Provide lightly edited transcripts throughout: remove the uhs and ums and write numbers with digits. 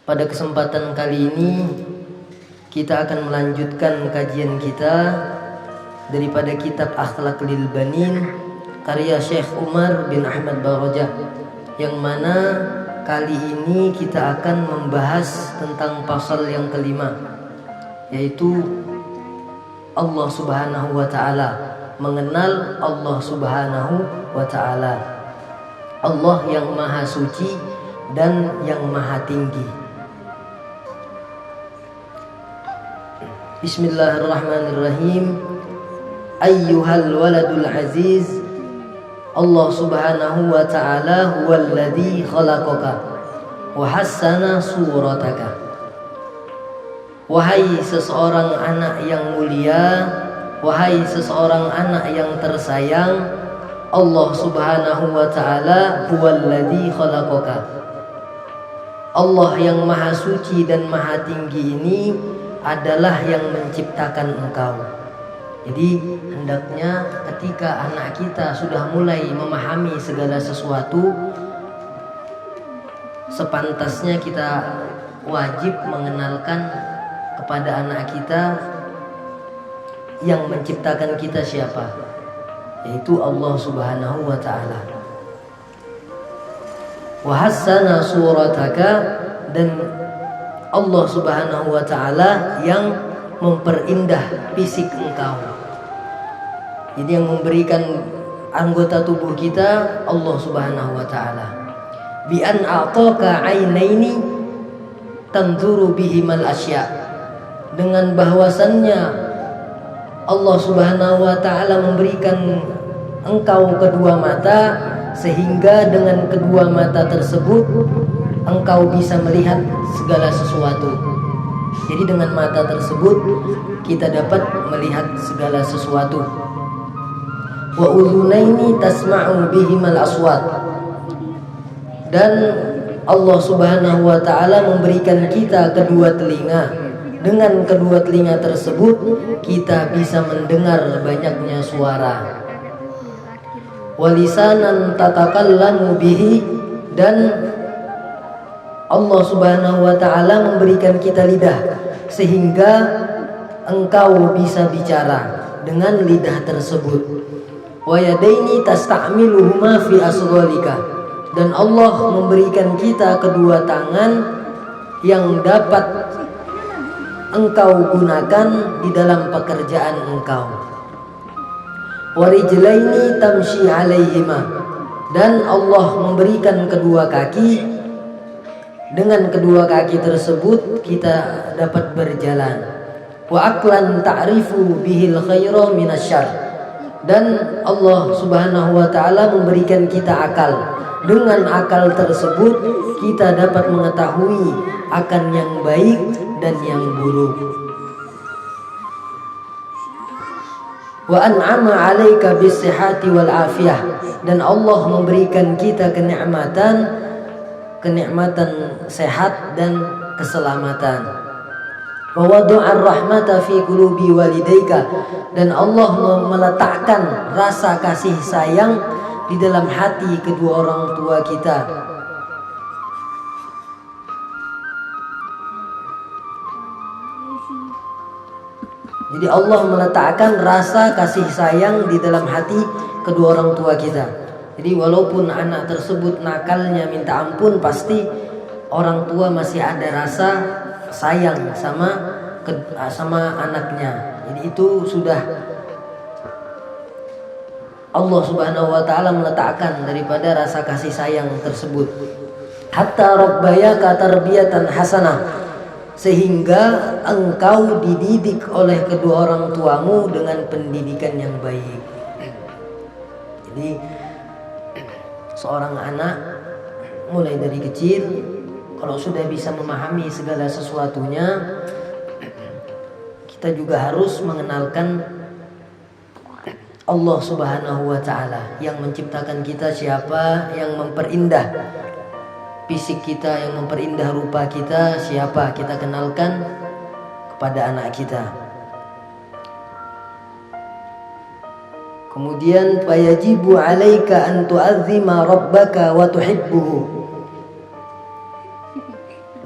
Pada kesempatan kali ini kita akan melanjutkan kajian kita daripada kitab Akhlaqul Banin karya Syekh Umar bin Ahmad Barojah, yang mana kali ini kita akan membahas tentang pasal yang kelima, yaitu Allah Subhanahu wa Ta'ala, mengenal Allah Subhanahu wa Ta'ala, Allah yang maha suci dan yang maha tinggi. Bismillahirrahmanirrahim. Ayyuhal waladul aziz, Allah Subhanahu wa Ta'ala huwallazi khalaqaka wa hassana surataka. Wahai seseorang anak yang mulia, wahai seseorang anak yang tersayang, Allah Subhanahu wa Ta'ala huwallazi khalaqaka, Allah yang maha suci dan maha tinggi ini adalah yang menciptakan engkau. Jadi hendaknya ketika anak kita sudah mulai memahami segala sesuatu, sepantasnya kita wajib mengenalkan kepada anak kita yang menciptakan kita siapa, yaitu Allah Subhanahu wa Ta'ala. Wa hassana surataka, dan Allah Subhanahu wa Ta'ala yang memperindah fisik engkau. Jadi yang memberikan anggota tubuh kita Allah Subhanahu wa Ta'ala. Bi an a'taka 'ainaini tanzuru bihimal asya', dengan bahwasannya Allah Subhanahu wa Ta'ala memberikan engkau kedua mata, sehingga dengan kedua mata tersebut engkau bisa melihat segala sesuatu. Jadi dengan mata tersebut kita dapat melihat segala sesuatu. Wa udhunaini tasma'u bihimal aswat, dan Allah Subhanahu wa Ta'ala memberikan kita kedua telinga. Dengan kedua telinga tersebut kita bisa mendengar banyaknya suara. Wa lisanan tatakallamu bihi, dan Allah Subhanahu wa Ta'ala memberikan kita lidah sehingga engkau bisa bicara dengan lidah tersebut. Wa yadaini tasta'miluhuma fi asghalika, dan Allah memberikan kita kedua tangan yang dapat engkau gunakan di dalam pekerjaan engkau. Wa rijlaini tamshi 'alaihima, dan Allah memberikan kedua kaki. Dengan kedua kaki tersebut kita dapat berjalan. Wa aqlan ta'rifu bihil khaira minasyarr, dan Allah Subhanahu wa Ta'ala memberikan kita akal. Dengan akal tersebut kita dapat mengetahui akan yang baik dan yang buruk. Wa an'ama 'alaika bis-sihhati wal afiyah, dan Allah memberikan kita kenikmatan sehat dan keselamatan. Wa wada'a ar-rahmata fi qulubi walidayka, dan Allah meletakkan rasa kasih sayang di dalam hati kedua orang tua kita. Jadi Allah meletakkan rasa kasih sayang di dalam hati kedua orang tua kita. Jadi walaupun anak tersebut nakalnya minta ampun, pasti orang tua masih ada rasa sayang sama anaknya. Jadi itu sudah Allah Subhanahu wa Ta'ala meletakkan daripada rasa kasih sayang tersebut. Hatta rabbayaka tarbiyatan hasanah, sehingga engkau dididik oleh kedua orang tuamu dengan pendidikan yang baik. Jadi seorang anak mulai dari kecil, kalau sudah bisa memahami segala sesuatunya, kita juga harus mengenalkan Allah Subhanahu wa Ta'ala yang menciptakan kita siapa, yang memperindah fisik kita, yang memperindah rupa kita siapa, kita kenalkan kepada anak kita. Kemudian fayajibu 'alaika an tu'azzima rabbaka wa tuhibbuhu,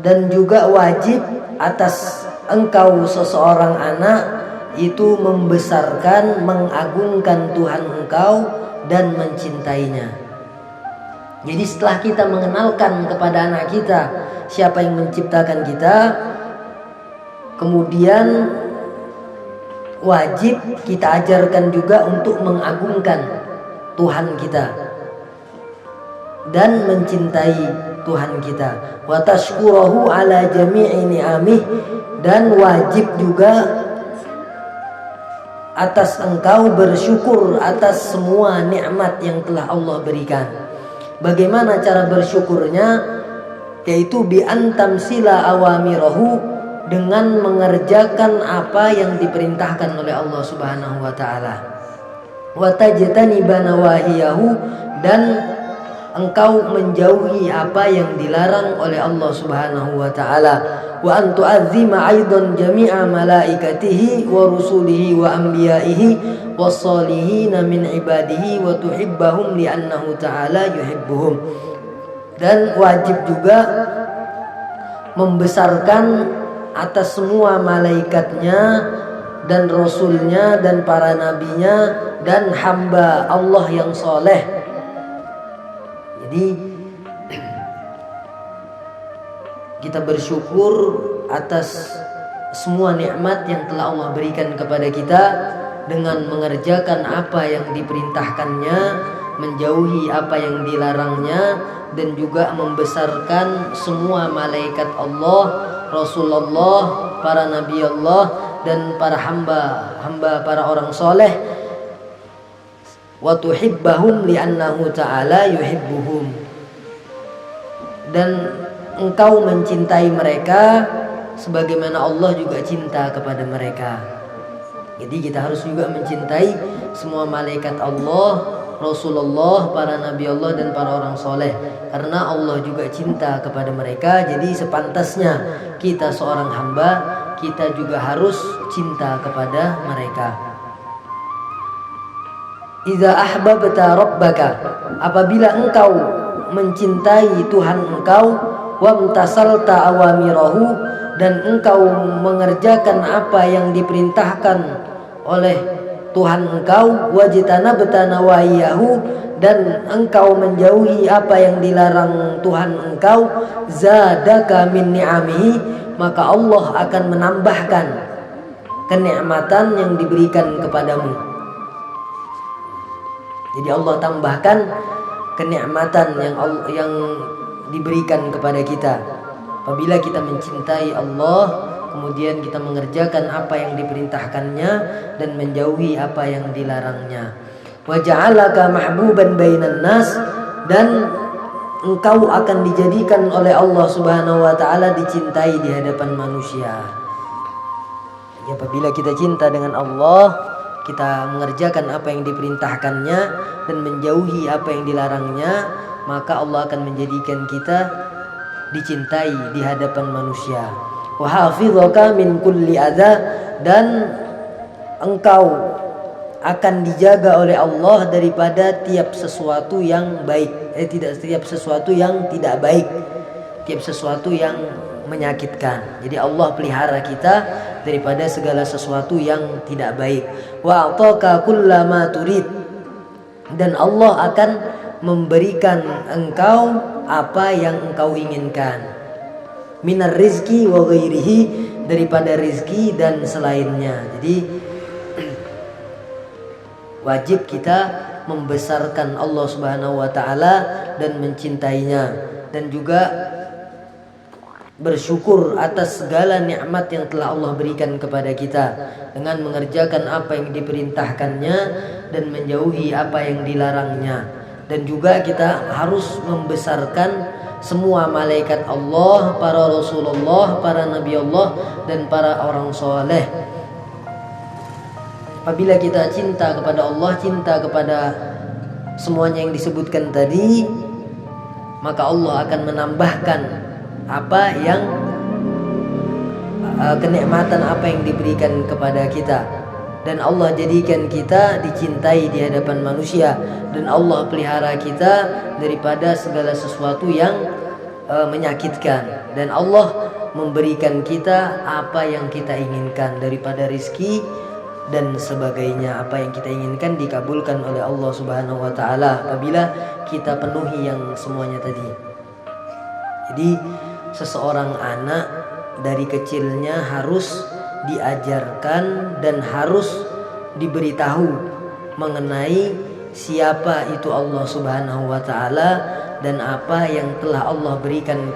Dan juga wajib atas engkau seseorang anak itu membesarkan, mengagungkan Tuhan engkau dan mencintainya. Jadi setelah kita mengenalkan kepada anak kita siapa yang menciptakan kita, kemudian wajib kita ajarkan juga untuk mengagungkan Tuhan kita dan mencintai Tuhan kita. Wa tashkurahu ala jami'i ni'amih, dan wajib juga atas engkau bersyukur atas semua nikmat yang telah Allah berikan. Bagaimana cara bersyukurnya? Yaitu bi antamsila awamirahu, dengan mengerjakan apa yang diperintahkan oleh Allah Subhanahu wa taala. Wa tajtaniba nawahiyahu, dan engkau menjauhi apa yang dilarang oleh Allah Subhanahu wa taala. Wa an tu'azzima aidan jami'a malaikatihi wa rusulihi wa anbiya'ihi was-salihin min ibadihi wa tuhibbahum li'annahu ta'ala yuhibbuhum. Dan wajib juga membesarkan atas semua malaikatnya dan rasulnya dan para nabinya dan hamba Allah yang soleh. Jadi kita bersyukur atas semua nikmat yang telah Allah berikan kepada kita dengan mengerjakan apa yang diperintahkannya, menjauhi apa yang dilarangnya, dan juga membesarkan semua malaikat Allah, Rasulullah, para nabi Allah, dan para hamba para orang soleh. Wa tuhibbahum li'annahu ta'ala yuhibbuhum, dan engkau mencintai mereka sebagaimana Allah juga cinta kepada mereka. Jadi kita harus juga mencintai semua malaikat Allah, Rasulullah, para nabi Allah, dan para orang soleh, karena Allah juga cinta kepada mereka. Jadi sepantasnya kita seorang hamba, kita juga harus cinta kepada mereka. Idza ahbabta rabbaka, apabila engkau mencintai Tuhan engkau, wamtasalta awamirahu, dan engkau mengerjakan apa yang diperintahkan oleh Tuhan engkau, wajtanabta nawahiyahu, dan engkau menjauhi apa yang dilarang Tuhan engkau, zadaka min ni'amihi, maka Allah akan menambahkan kenikmatan yang diberikan kepadamu. Jadi Allah tambahkan kenikmatan yang diberikan kepada kita apabila kita mencintai Allah, kemudian kita mengerjakan apa yang diperintahkannya dan menjauhi apa yang dilarangnya. Wa ja'alaka mahbuban bainan nas, dan engkau akan dijadikan oleh Allah Subhanahu wa taala dicintai di hadapan manusia. Jadi apabila kita cinta dengan Allah, kita mengerjakan apa yang diperintahkannya dan menjauhi apa yang dilarangnya, maka Allah akan menjadikan kita dicintai di hadapan manusia. Wa hafizaka min kulli adza, dan engkau akan dijaga oleh Allah daripada tiap sesuatu yang baik, tidak tiap sesuatu yang tidak baik, tiap sesuatu yang menyakitkan. Jadi Allah pelihara kita daripada segala sesuatu yang tidak baik. Wa ataka kullama turid, dan Allah akan memberikan engkau apa yang engkau inginkan. Minar rizki wa ghairihi, daripada rizki dan selainnya. Jadi wajib kita membesarkan Allah Subhanahu wa taala dan mencintainya, dan juga bersyukur atas segala nikmat yang telah Allah berikan kepada kita dengan mengerjakan apa yang diperintahkannya dan menjauhi apa yang dilarangnya. Dan juga kita harus membesarkan semua malaikat Allah, para Rasulullah, para Nabi Allah, dan para orang soleh. Apabila kita cinta kepada Allah, cinta kepada semuanya yang disebutkan tadi, maka Allah akan menambahkan apa yang kenikmatan apa yang diberikan kepada kita, dan Allah jadikan kita dicintai di hadapan manusia, dan Allah pelihara kita daripada segala sesuatu yang menyakitkan, dan Allah memberikan kita apa yang kita inginkan daripada rizki dan sebagainya. Apa yang kita inginkan dikabulkan oleh Allah Subhanahu wa taala apabila kita penuhi yang semuanya tadi. Jadi seseorang anak dari kecilnya harus diajarkan dan harus diberitahu mengenai siapa itu Allah Subhanahu wa taala dan apa yang telah Allah berikan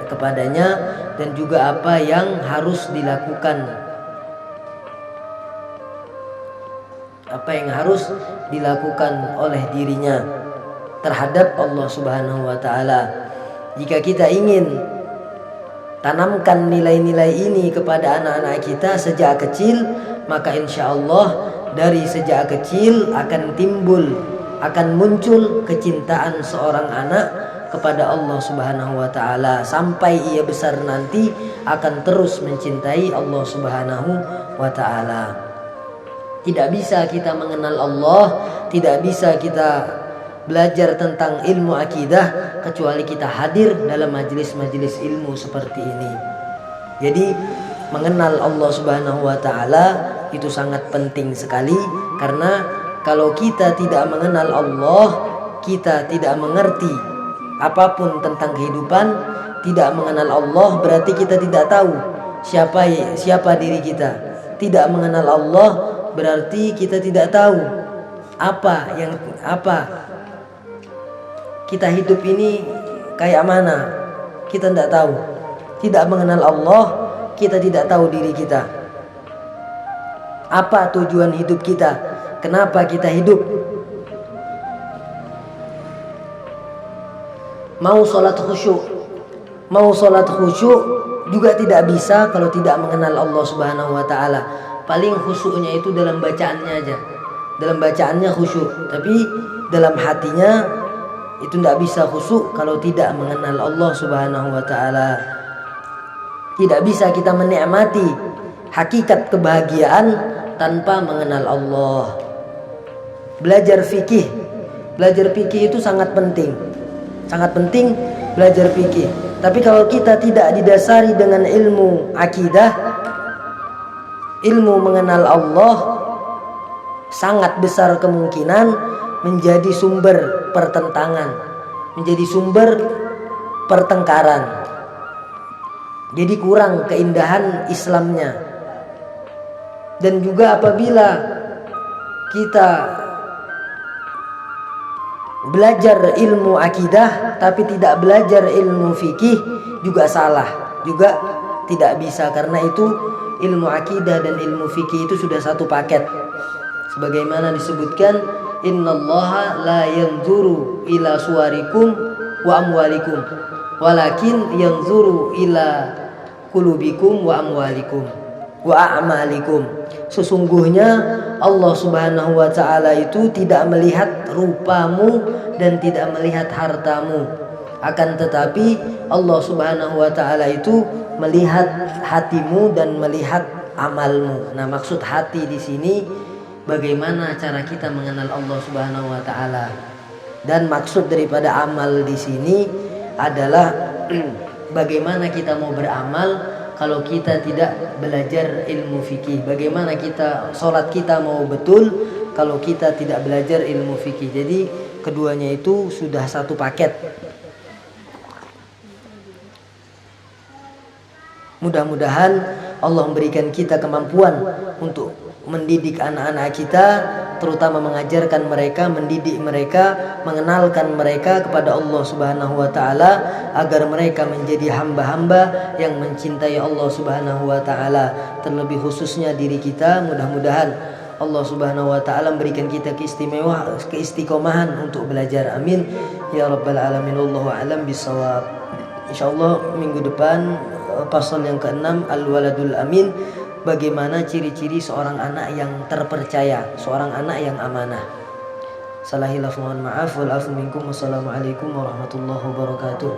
kepadanya, dan juga apa yang harus dilakukan, oleh dirinya terhadap Allah Subhanahu wa taala. Jika kita ingin tanamkan nilai-nilai ini kepada anak-anak kita sejak kecil, maka insya Allah dari sejak kecil akan muncul kecintaan seorang anak kepada Allah Subhanahu wa taala, sampai ia besar nanti akan terus mencintai Allah Subhanahu wa taala. Tidak bisa kita mengenal Allah, tidak bisa kita belajar tentang ilmu akidah kecuali kita hadir dalam majelis-majelis ilmu seperti ini. Jadi mengenal Allah Subhanahu wa taala itu sangat penting sekali, karena kalau kita tidak mengenal Allah, kita tidak mengerti apapun tentang kehidupan. Tidak mengenal Allah berarti kita tidak tahu siapa diri kita. Tidak mengenal Allah berarti kita tidak tahu apa kita hidup ini kayak mana. Kita tidak tahu. Tidak mengenal Allah, kita tidak tahu diri kita. Apa tujuan hidup kita? Kenapa kita hidup? Mau sholat khusyuk juga tidak bisa kalau tidak mengenal Allah Subhanahu wa taala. Paling khusyuknya itu dalam bacaannya aja. Dalam bacaannya khusyuk, tapi dalam hatinya itu tidak bisa khusyuk kalau tidak mengenal Allah Subhanahu wa taala. Tidak bisa kita menikmati hakikat kebahagiaan tanpa mengenal Allah. Belajar fikih itu sangat penting. Sangat penting belajar fikih. Tapi kalau kita tidak didasari dengan ilmu akidah, ilmu mengenal Allah, sangat besar kemungkinan menjadi sumber pertentangan, menjadi sumber pertengkaran. Jadi kurang keindahan Islamnya. Dan juga apabila kita belajar ilmu akidah tapi tidak belajar ilmu fikih juga salah, juga tidak bisa, karena itu ilmu akidah dan ilmu fikih itu sudah satu paket. Sebagaimana disebutkan, innallaha la yanzuru ila suwarikum wa amwalikum walakin yanzuru ila qulubikum wa amwalikum wa a'malikum. Sesungguhnya Allah Subhanahu wa taala itu tidak melihat rupamu dan tidak melihat hartamu, akan tetapi Allah Subhanahu wa taala itu melihat hatimu dan melihat amalmu. Nah, maksud hati di sini bagaimana cara kita mengenal Allah Subhanahu wa taala. Dan maksud daripada amal di sini adalah bagaimana kita mau beramal kalau kita tidak belajar ilmu fikih. Bagaimana sholat kita mau betul kalau kita tidak belajar ilmu fikih. Jadi keduanya itu sudah satu paket. Mudah-mudahan Allah memberikan kita kemampuan untuk mendidik anak-anak kita, terutama mengajarkan mereka, mendidik mereka, mengenalkan mereka kepada Allah Subhanahu wa taala, agar mereka menjadi hamba-hamba yang mencintai Allah Subhanahu wa taala. Terlebih khususnya diri kita, mudah-mudahan Allah Subhanahu wa taala memberikan kita keistiqomahan untuk belajar. Amin ya rabbal alamin. Wallahu a'lam bissawab. Insyaallah minggu depan pasal yang ke-6, al-waladul amin. Bagaimana ciri-ciri seorang anak yang terpercaya, seorang anak yang amanah. Salah hilaf mohon maaf. Wal afu minkum. Wassalamualaikum warahmatullahi wabarakatuh.